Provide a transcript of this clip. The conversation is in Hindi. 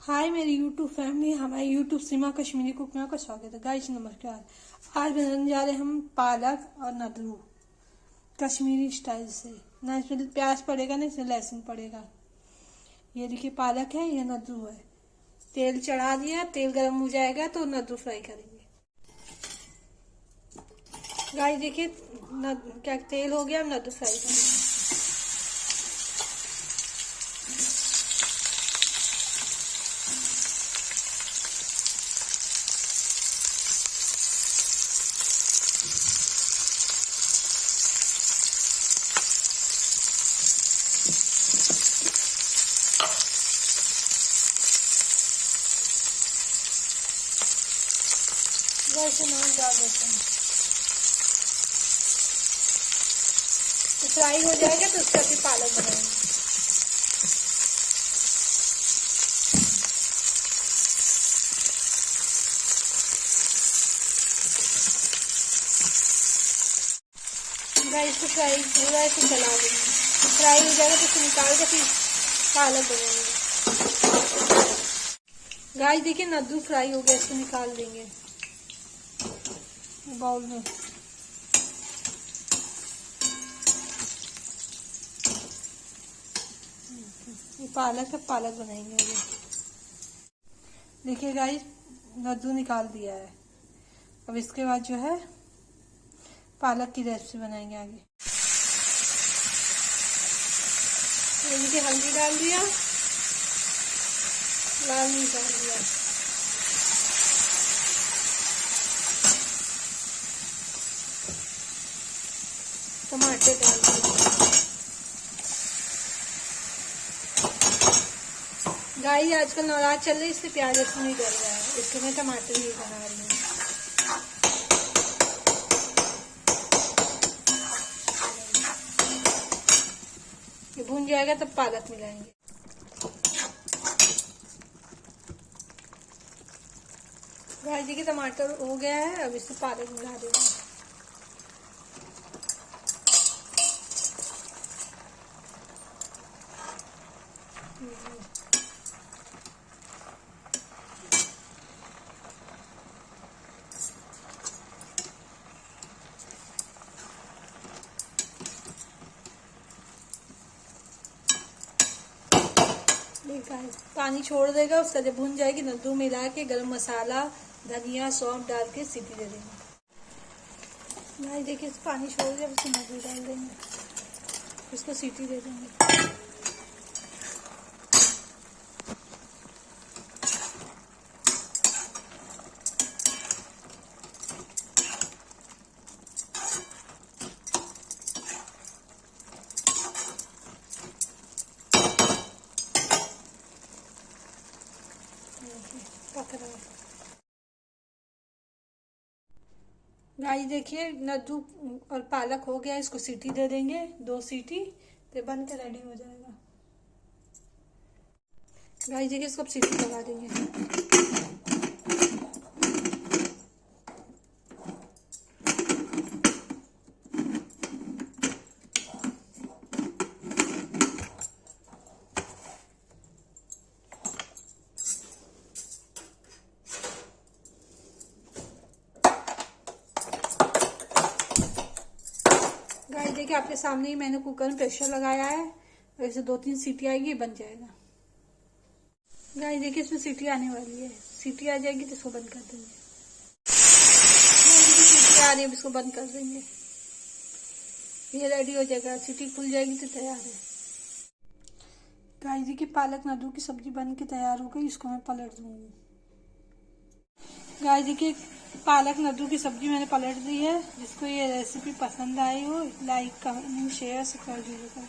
हाय मेरी यूट्यूब फैमिली, हमारे यूट्यूब सीमा कश्मीरी कुक में आपका स्वागत है। गाइस नमस्कार। आज बनाने जा रहे हैं हम पालक और नदरू कश्मीरी स्टाइल से। ना इसमें प्याज पड़ेगा ना इसमें लहसुन पड़ेगा। ये देखिए पालक है, ये नदरू है। तेल चढ़ा दिया, तेल गर्म हो जाएगा तो नदरू फ्राई करेंगे। गाइस देखिए क्या तेल हो गया, हम नदरू फ्राई करेंगे। वैसे नमक डाल देते हैं, तो फ्राई हो जाएगा तो उसका भी पालक बनाएंगे। गाइस को फ्राई पूरा ऐसे चला देंगे, फ्राई हो जाएगा तो इसे निकाल के फिर पालक बनाएंगे। गाइस देखिए नद्दू फ्राई हो गया, इसको निकाल देंगे बाउल में। ये पालक है, पालक बनाएंगे अभी। देखिए गाइस नद्दू निकाल दिया है। अब इसके बाद जो है पालक की रेसिपी बनाएंगे आगे। देखिए हल्दी डाल दिया, लाल मिर्च डाल दिया, टमाटर डाल दिए। गाइस आजकल नवरात्र चल रही है, इससे प्याज लहसुन नहीं डल रहा है, इसके मैं टमाटर ही बना रही हूँ। ये भून जाएगा तब पालक मिलाएंगे। गाइस देखिए टमाटर हो गया है, अब इसमें पालक मिला देंगे। पानी छोड़ देगा, उसका जब भून जाएगी नद्दू मिला के गरम मसाला धनिया सौंफ डाल के सीटी दे देंगे। नहीं देखिए पानी छोड़ दिया, उसको नद्दू डाल देंगे, उसको सीटी दे देंगे। गाइस देखिए नद्दू और पालक हो गया, इसको सीटी दे देंगे 2 सीटी तो बन के रेडी हो जाएगा। गाइस देखिए इसको अब सीटी लगा देंगे। गाइस देखिए आपके सामने ही मैंने कुकर में प्रेशर लगाया है, वैसे 2-3 सीटी आएगी बन जाएगा। गाइस देखिए इसमें सीटी आने वाली है, सीटी आ जाएगी तो इसको बंद कर देंगे। सीटी आ रही है, इसको बंद कर देंगे। ये रेडी हो जाएगा, सीटी खुल जाएगी तो तैयार है। गाइस देखिए पालक नद्दू की सब्जी बन के तैयार हो गई, इसको मैं पलट दूंगी। गाइस देखिए पालक नद्दू की सब्जी मैंने पलट दी है। जिसको ये रेसिपी पसंद आई हो लाइक कमेंट शेयर कर दीजिएगा।